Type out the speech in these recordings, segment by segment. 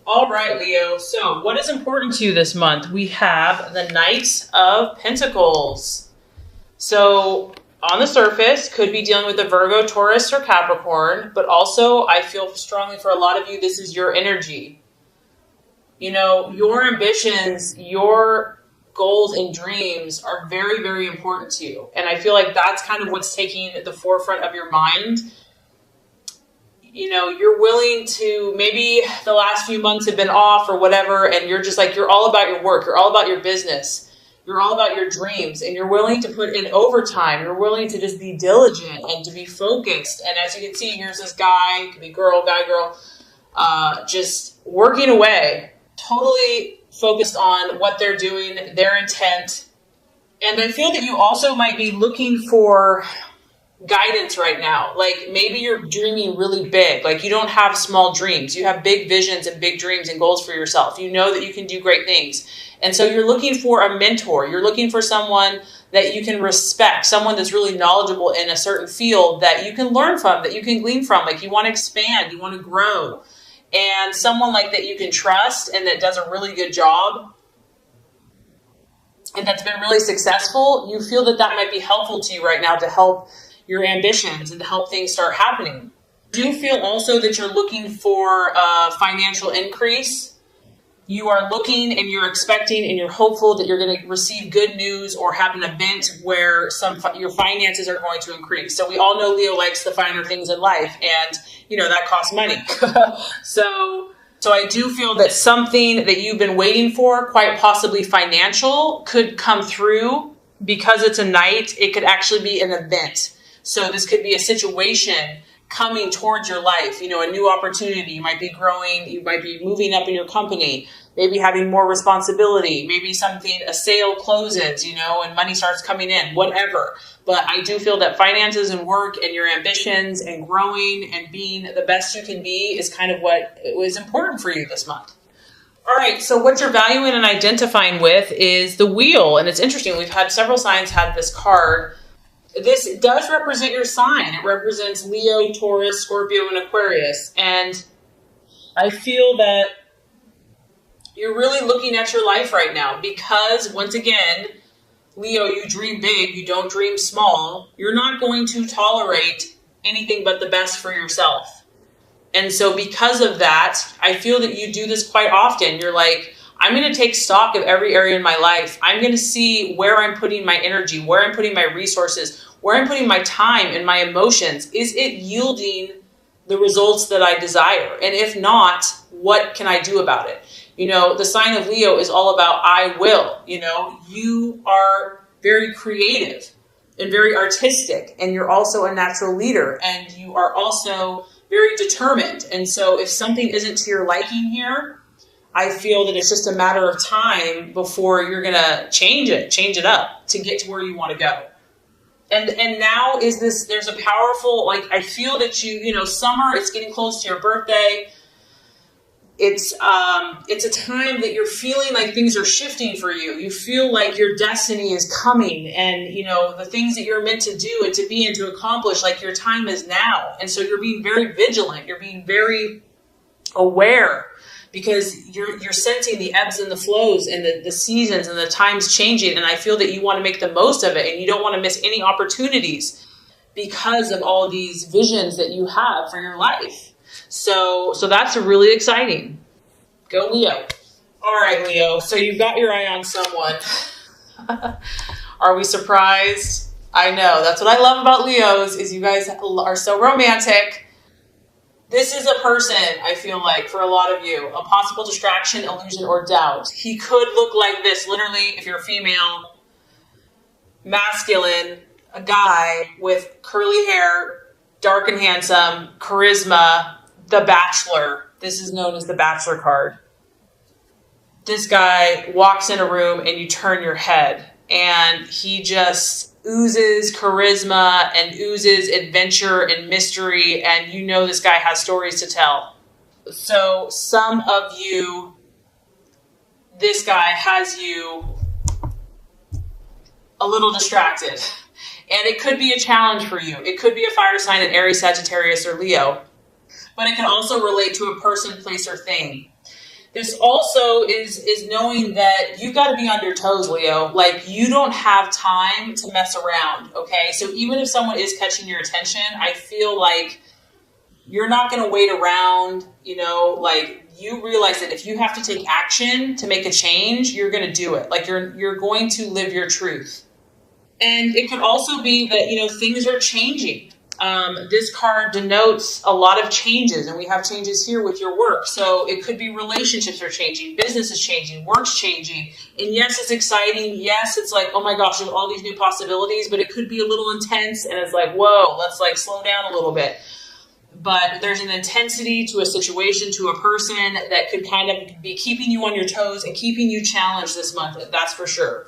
All right, Leo. So, what is important to you this month? We have the Knight of Pentacles. So, on the surface, could be dealing with a Virgo, Taurus, or Capricorn, but also I feel strongly for a lot of you, this is your energy. You know, your ambitions, your goals and dreams are very, very important to you. And I feel like that's kind of what's taking the forefront of your mind. You know, you're willing to, maybe the last few months have been off or whatever, and you're just like, you're all about your work, you're all about your business, you're all about your dreams, and you're willing to put in overtime, you're willing to just be diligent and to be focused. And as you can see, here's this guy, could be girl, guy, girl, just working away, totally focused on what they're doing, their intent. And I feel that you also might be looking for guidance right now. Like maybe you're dreaming really big. Like you don't have small dreams. You have big visions and big dreams and goals for yourself. You know that you can do great things. And so you're looking for a mentor. You're looking for someone that you can respect, someone that's really knowledgeable in a certain field that you can learn from, that you can glean from. Like you want to expand, you want to grow. And someone like that you can trust and that does a really good job and that's been really successful, you feel that that might be helpful to you right now to help your ambitions and to help things start happening. Do you feel also that you're looking for a financial increase? You are looking and you're expecting and you're hopeful that you're going to receive good news or have an event where your finances are going to increase. So we all know Leo likes the finer things in life, and you know that costs money. So I do feel that something that you've been waiting for, quite possibly financial, could come through. Because it's a Knight, it could actually be an event. So this could be a situation coming towards your life, you know, a new opportunity. You might be growing, you might be moving up in your company, maybe having more responsibility, maybe a sale closes, you know, and money starts coming in, whatever. But I do feel that finances and work and your ambitions and growing and being the best you can be is kind of what was important for you this month. All right, so what you're valuing and identifying with is the wheel. And it's interesting, we've had several signs have this card. This does represent your sign. It represents Leo, Taurus, Scorpio, and Aquarius. And I feel that you're really looking at your life right now because, once again, Leo, you dream big, you don't dream small. You're not going to tolerate anything but the best for yourself. And so because of that, I feel that you do this quite often. You're like, I'm going to take stock of every area in my life. I'm going to see where I'm putting my energy, where I'm putting my resources, where I'm putting my time and my emotions. Is it yielding the results that I desire? And if not, what can I do about it? You know, the sign of Leo is all about I will. You know, you are very creative and very artistic, and you're also a natural leader, and you are also very determined. And so if something isn't to your liking here, I feel that it's just a matter of time before you're going to change it up to get to where you want to go. And now there's a powerful, like, I feel that summer, it's getting close to your birthday. It's a time that you're feeling like things are shifting for you. You feel like your destiny is coming, and, you know, the things that you're meant to do and to be and to accomplish, like your time is now. And so you're being very vigilant. You're being very aware because you're sensing the ebbs and the flows and the seasons and the times changing. And I feel that you want to make the most of it, and you don't want to miss any opportunities because of all these visions that you have for your life. So that's really exciting. Go Leo. All right, Leo. So you've got your eye on someone. Are we surprised? I know. That's what I love about Leos is you guys are so romantic. This is a person, I feel like, for a lot of you, a possible distraction, illusion, or doubt. He could look like this, literally, if you're a female, masculine, a guy with curly hair, dark and handsome, charisma, the Bachelor. This is known as the Bachelor card. This guy walks in a room and you turn your head, and he just oozes charisma and oozes adventure and mystery, and you know this guy has stories to tell. So some of you, this guy has you a little distracted, and it could be a challenge for you. It could be a fire sign, an Aries, Sagittarius, or Leo, but it can also relate to a person, place, or thing. This also is knowing that you've got to be on your toes, Leo. Like, you don't have time to mess around, okay? So even if someone is catching your attention, I feel like you're not going to wait around, like, you realize that if you have to take action to make a change, you're going to do it. Like, you're going to live your truth. And it could also be that, things are changing. This card denotes a lot of changes, and we have changes here with your work. So it could be relationships are changing, business is changing, work's changing. And yes, it's exciting. Yes, it's like, oh my gosh, there's all these new possibilities, but it could be a little intense, and it's like, whoa, let's like slow down a little bit. But there's an intensity to a situation, to a person that could kind of be keeping you on your toes and keeping you challenged this month. That's for sure.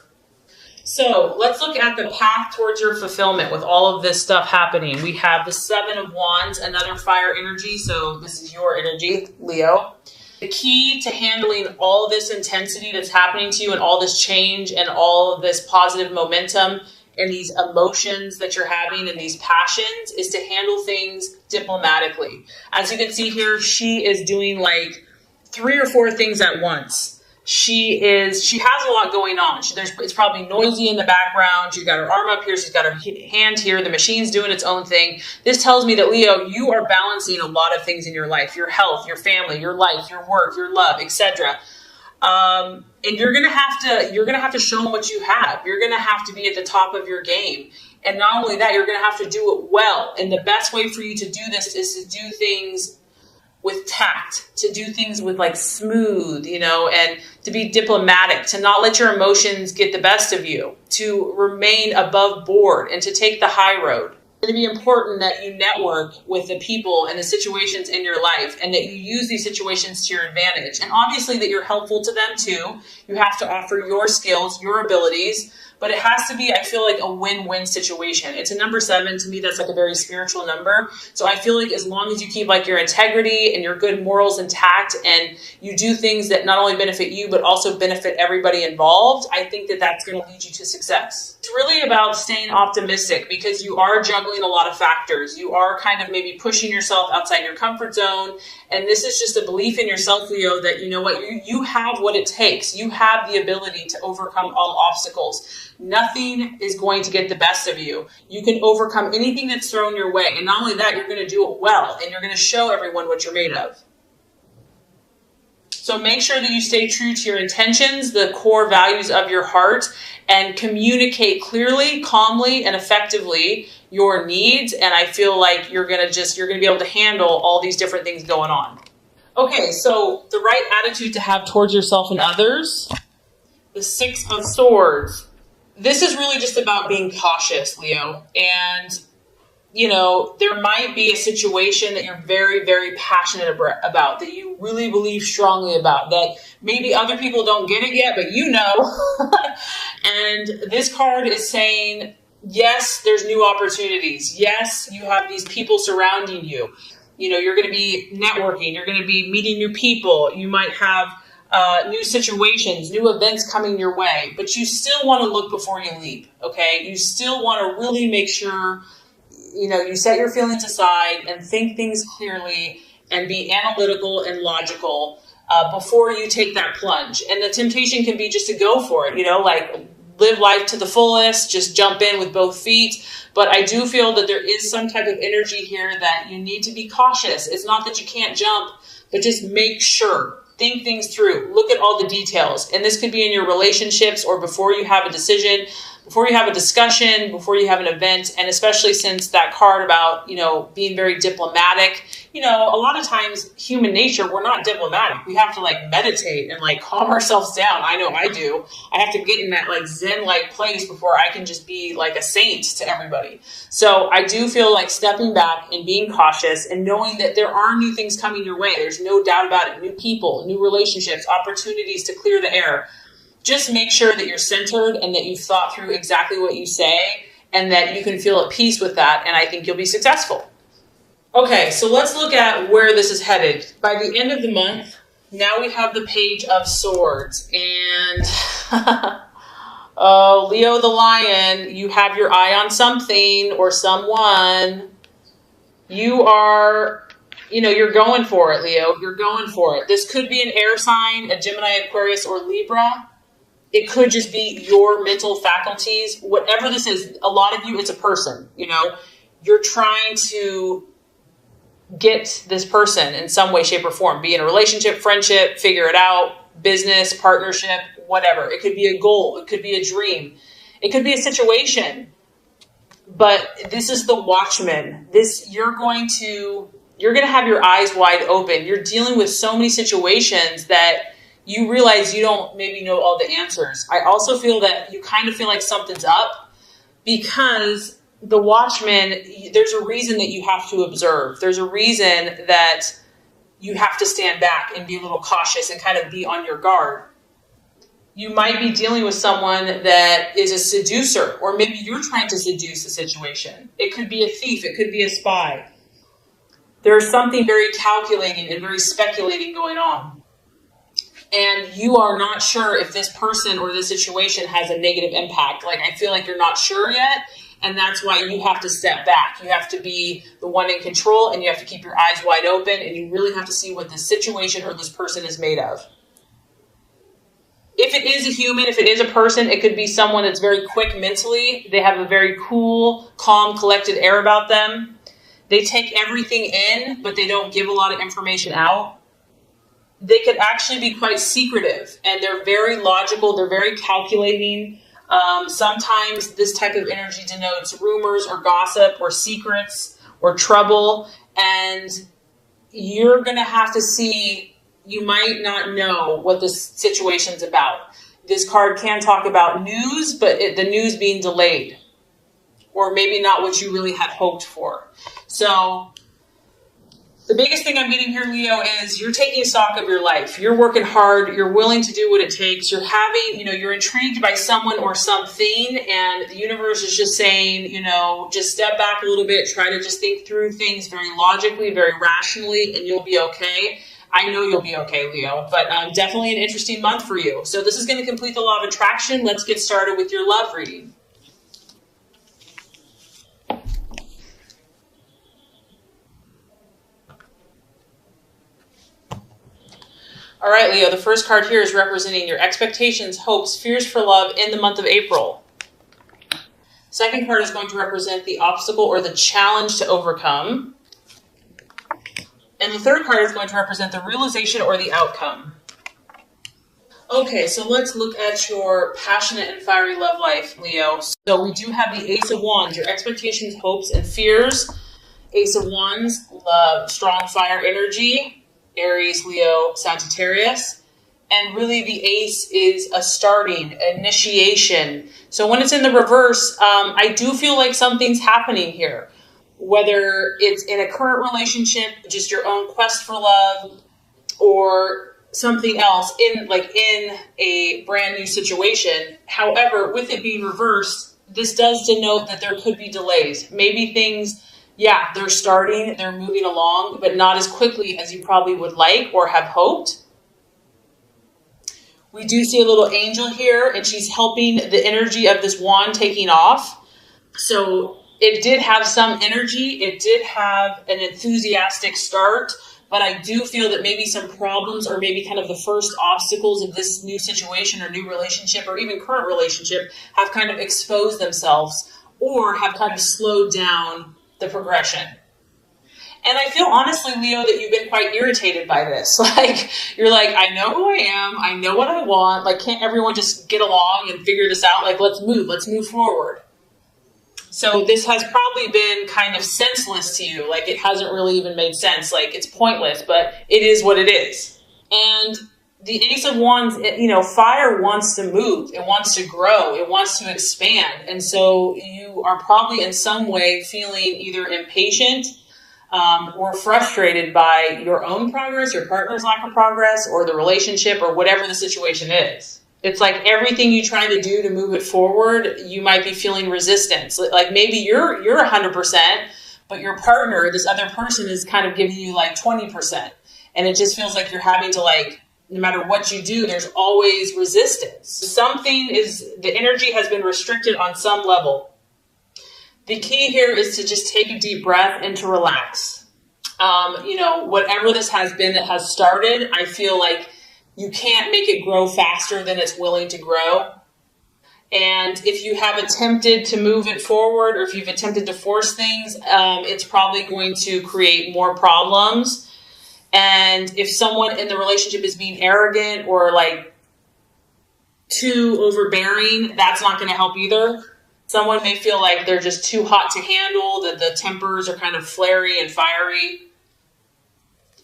So let's look at the path towards your fulfillment with all of this stuff happening. We have the Seven of Wands, another fire energy. So this is your energy, Leo. The key to handling all this intensity that's happening to you and all this change and all of this positive momentum and these emotions that you're having and these passions is to handle things diplomatically. As you can see here, she is doing like 3 or 4 things at once. She has a lot going on. It's probably noisy in the background. She's got her arm up here. She's got her hand here. The machine's doing its own thing. This tells me that, Leo, you are balancing a lot of things in your life, your health, your family, your life, your work, your love, etc. And you're going to have to show them what you have. You're going to have to be at the top of your game. And not only that, you're going to have to do it well. And the best way for you to do this is to do things with tact, to do things with like smooth, and to be diplomatic, to not let your emotions get the best of you, to remain above board and to take the high road. It's going to be important that you network with the people and the situations in your life and that you use these situations to your advantage. And obviously that you're helpful to them too. You have to offer your skills, your abilities, but it has to be, I feel like, a win-win situation. It's a number 7. To me, that's like a very spiritual number. So I feel like as long as you keep like your integrity and your good morals intact and you do things that not only benefit you, but also benefit everybody involved, I think that that's going to lead you to success. It's really about staying optimistic because you are juggling a lot of factors. You are kind of maybe pushing yourself outside your comfort zone. And this is just a belief in yourself, Leo, that you know what, you have what it takes. You have the ability to overcome all obstacles. Nothing is going to get the best of you. You can overcome anything that's thrown your way. And not only that, you're going to do it well. And you're going to show everyone what you're made of. So make sure that you stay true to your intentions, the core values of your heart, and communicate clearly, calmly, and effectively your needs. And I feel like you're going to be able to handle all these different things going on. Okay, so the right attitude to have towards yourself and others, the 6 of Swords. This is really just about being cautious, Leo. And, there might be a situation that you're very, very passionate about, that you really believe strongly about, that maybe other people don't get it yet, but you know. And this card is saying, yes, there's new opportunities. Yes, you have these people surrounding you. You're going to be networking. You're going to be meeting new people. You might have new situations, new events coming your way, but you still want to look before you leap, okay? You still want to really make sure, you set your feelings aside and think things clearly and be analytical and logical before you take that plunge. And the temptation can be just to go for it, like live life to the fullest, just jump in with both feet. But I do feel that there is some type of energy here that you need to be cautious. It's not that you can't jump, but just make sure. Think things through. Look at all the details. And this could be in your relationships or before you have a decision, before you have a discussion, before you have an event. And especially since that card about, being very diplomatic, a lot of times human nature, we're not diplomatic. We have to like meditate and like calm ourselves down. I know I do. I have to get in that like Zen-like place before I can just be like a saint to everybody. So I do feel like stepping back and being cautious and knowing that there are new things coming your way. There's no doubt about it. New people, new relationships, opportunities to clear the air. Just make sure that you're centered and that you've thought through exactly what you say and that you can feel at peace with that. And I think you'll be successful. Okay, so let's look at where this is headed. By the end of the month, now we have the Page of Swords. And oh, Leo the Lion, you have your eye on something or someone. You are you're going for it, Leo. You're going for it. This could be an air sign, a Gemini, Aquarius, or Libra. It could just be your mental faculties. Whatever this is, a lot of you, it's a person, You're trying to get this person in some way, shape, or form. Be in a relationship, friendship, figure it out, business, partnership, whatever. It could be a goal. It could be a dream. It could be a situation. But this is the Watchman. You're going to have your eyes wide open. You're dealing with so many situations that you realize you don't maybe know all the answers. I also feel that you kind of feel like something's up because the Watchman, there's a reason that you have to observe. There's a reason that you have to stand back and be a little cautious and kind of be on your guard. You might be dealing with someone that is a seducer, or maybe you're trying to seduce a situation. It could be a thief. It could be a spy. There's something very calculating and very speculating going on. And you are not sure if this person or this situation has a negative impact. Like, I feel like you're not sure yet. And that's why you have to step back. You have to be the one in control, and you have to keep your eyes wide open, and you really have to see what this situation or this person is made of. If it is a human, if it is a person, it could be someone that's very quick mentally. They have a very cool, calm, collected air about them. They take everything in, but they don't give a lot of information out. They could actually be quite secretive, and they're very logical. They're very calculating. Sometimes this type of energy denotes rumors or gossip or secrets or trouble, and you're going to have to see. You might not know what this situation's about. This card can talk about news, but the news being delayed, or maybe not what you really had hoped for. So the biggest thing I'm getting here, Leo, is you're taking stock of your life. You're working hard. You're willing to do what it takes. You're having, you're intrigued by someone or something, and the universe is just saying, just step back a little bit. Try to just think through things very logically, very rationally, and you'll be okay. I know you'll be okay, Leo, but definitely an interesting month for you. So this is going to complete the law of attraction. Let's get started with your love reading. All right, Leo, the first card here is representing your expectations, hopes, fears for love in the month of April. Second card is going to represent the obstacle or the challenge to overcome. And the third card is going to represent the realization or the outcome. Okay, so let's look at your passionate and fiery love life, Leo. So we do have the Ace of Wands, your expectations, hopes, and fears. Ace of Wands, love, strong fire energy, Aries, Leo, Sagittarius. And really the Ace is a starting, initiation. So when it's in the reverse, I do feel like something's happening here. Whether it's in a current relationship, just your own quest for love, or something else in a brand new situation. However, with it being reversed, this does denote that there could be delays. Maybe things, they're starting, they're moving along, but not as quickly as you probably would like or have hoped. We do see a little angel here, and she's helping the energy of this wand taking off. So it did have some energy. It did have an enthusiastic start, but I do feel that maybe some problems or maybe kind of the first obstacles of this new situation or new relationship or even current relationship have kind of exposed themselves or have kind of slowed down the progression. And I feel honestly, Leo, that you've been quite irritated by this. You're like, I know who I am. I know what I want. Can't everyone just get along and figure this out? Let's move forward. So this has probably been kind of senseless to you. It hasn't really even made sense. It's pointless, but it is what it is. And the Ace of Wands, fire wants to move. It wants to grow. It wants to expand. And so you are probably in some way feeling either impatient or frustrated by your own progress, your partner's lack of progress, or the relationship, or whatever the situation is. It's like everything you try to do to move it forward, you might be feeling resistance. Maybe you're 100%, but your partner, this other person, is kind of giving you 20%. And it just feels like you're having to no matter what you do, there's always resistance. The energy has been restricted on some level. The key here is to just take a deep breath and to relax. Whatever this has been that has started, I feel like you can't make it grow faster than it's willing to grow. And if you have attempted to move it forward, or if you've attempted to force things, it's probably going to create more problems. And if someone in the relationship is being arrogant or like too overbearing, that's not going to help either. Someone may feel like they're just too hot to handle, that the tempers are kind of flary and fiery.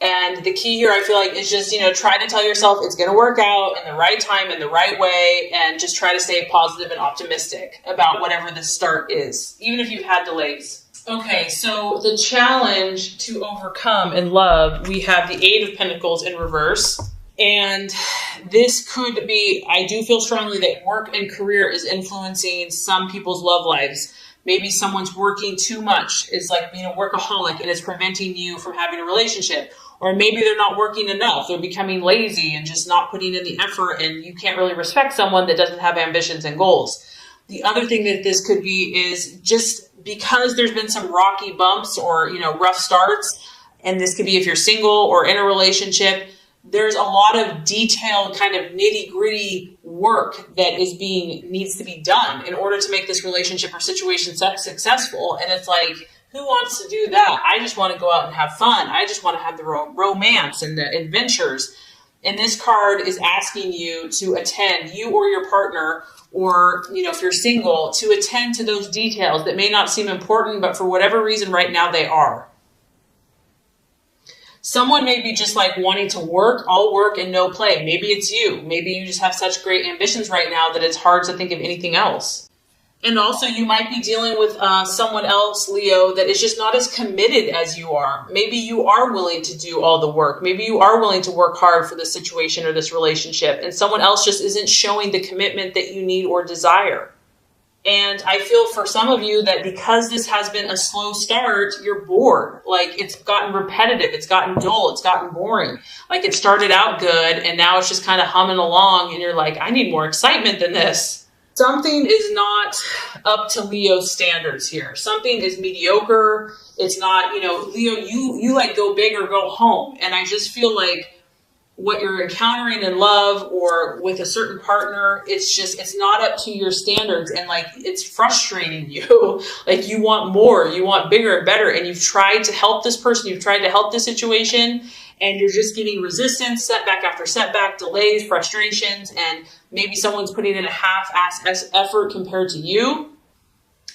And the key here, I feel like, is just, try to tell yourself it's going to work out in the right time, in the right way, and just try to stay positive and optimistic about whatever the start is, even if you've had delays. Okay, so the challenge to overcome in love, we have the Eight of Pentacles in reverse. And this could be, I do feel strongly that work and career is influencing some people's love lives. Maybe someone's working too much. It's like being a workaholic and it's preventing you from having a relationship. Or maybe they're not working enough. They're becoming lazy and just not putting in the effort, and you can't really respect someone that doesn't have ambitions and goals. The other thing that this could be is just because there's been some rocky bumps or, rough starts, and this could be if you're single or in a relationship, there's a lot of detailed kind of nitty-gritty work that needs to be done in order to make this relationship or situation successful. And it's like, who wants to do that? I just want to go out and have fun. I just want to have the romance and the adventures. And this card is asking you to attend, you or your partner, or, if you're single, to attend to those details that may not seem important, but for whatever reason right now they are. Someone may be just like wanting to work, all work and no play. Maybe it's you. Maybe you just have such great ambitions right now that it's hard to think of anything else. And also you might be dealing with someone else, Leo, that is just not as committed as you are. Maybe you are willing to do all the work. Maybe you are willing to work hard for this situation or this relationship, and someone else just isn't showing the commitment that you need or desire. And I feel for some of you that because this has been a slow start, you're bored. Like it's gotten repetitive, it's gotten dull, it's gotten boring. Like it started out good and now it's just kind of humming along and you're like, I need more excitement than this. Something is not up to Leo's standards here. Something is mediocre. It's not, Leo, you like go big or go home. And I just feel like what you're encountering in love or with a certain partner, it's not up to your standards, and like it's frustrating you. Like you want more, you want bigger and better, and you've tried to help this person, you've tried to help this situation, and you're just getting resistance, setback after setback, delays, frustrations, and maybe someone's putting in a half-ass effort compared to you,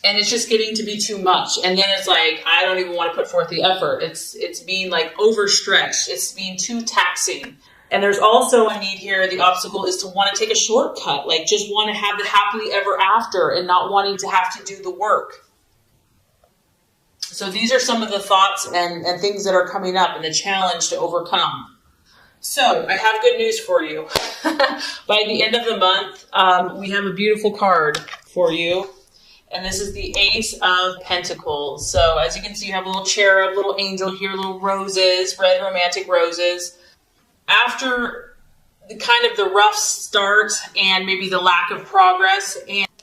and it's just getting to be too much. And then it's like, I don't even want to put forth the effort. It's being like overstretched. It's being too taxing. And there's also a need here, the obstacle is to want to take a shortcut, like just want to have the happily ever after and not wanting to have to do the work. So these are some of the thoughts and things that are coming up and the challenge to overcome. So I have good news for you. By the end of the month, we have a beautiful card for you. And this is the Ace of Pentacles. So as you can see, you have a little cherub, little angel here, little roses, red romantic roses. After the kind of the rough start and maybe the lack of progress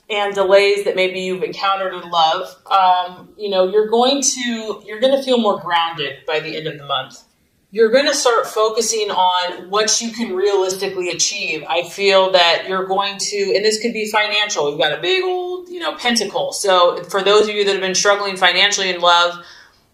and delays that maybe you've encountered in love, you're going to feel more grounded by the end of the month. You're going to start focusing on what you can realistically achieve. I feel that you're going to, and this could be financial. You've got a big old, pentacle. So for those of you that have been struggling financially in love,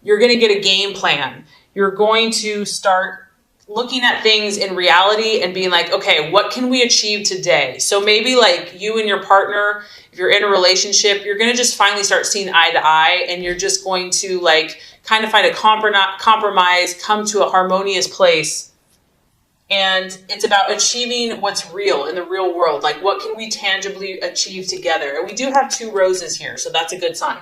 you're going to get a game plan. You're going to start looking at things in reality and being like, okay, what can we achieve today? So maybe like you and your partner, if you're in a relationship, you're going to just finally start seeing eye to eye, and you're just going to like kind of find a compromise, come to a harmonious place. And it's about achieving what's real in the real world. Like what can we tangibly achieve together? And we do have 2 roses here, so that's a good sign.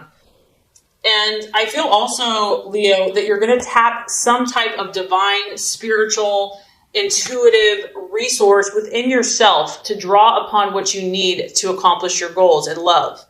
And I feel also, Leo, that you're going to tap some type of divine, spiritual, intuitive resource within yourself to draw upon what you need to accomplish your goals in love.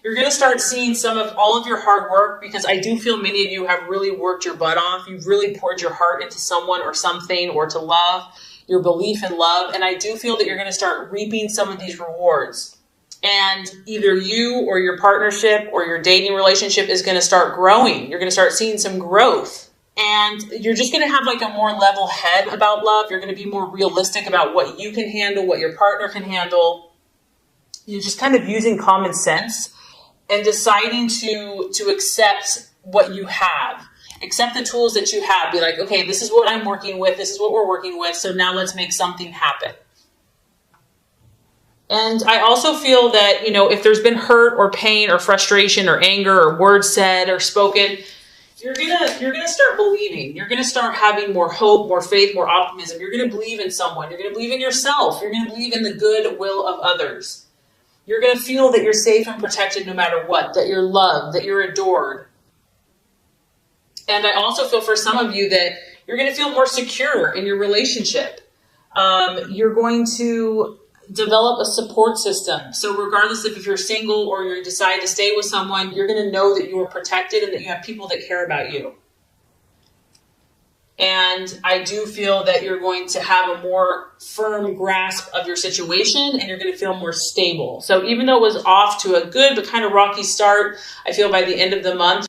You're going to start seeing some of all of your hard work, because I do feel many of you have really worked your butt off. You've really poured your heart into someone or something, or to love, your belief in love. And I do feel that you're going to start reaping some of these rewards. And either you or your partnership or your dating relationship is going to start growing. You're going to start seeing some growth. And you're just going to have like a more level head about love. You're going to be more realistic about what you can handle, what your partner can handle. You're just kind of using common sense and deciding to accept what you have. Accept the tools that you have. Be like, okay, this is what I'm working with. This is what we're working with. So now let's make something happen. And I also feel that, if there's been hurt or pain or frustration or anger or words said or spoken, you're gonna start believing. You're gonna start having more hope, more faith, more optimism. You're gonna believe in someone. You're gonna believe in yourself. You're gonna believe in the good will of others. You're gonna feel that you're safe and protected no matter what, that you're loved, that you're adored. And I also feel for some of you that you're gonna feel more secure in your relationship. You're going to develop a support system. So regardless if you're single or you decide to stay with someone, you're going to know that you are protected and that you have people that care about you. And I do feel that you're going to have a more firm grasp of your situation and you're going to feel more stable. So even though it was off to a good but kind of rocky start, I feel by the end of the month,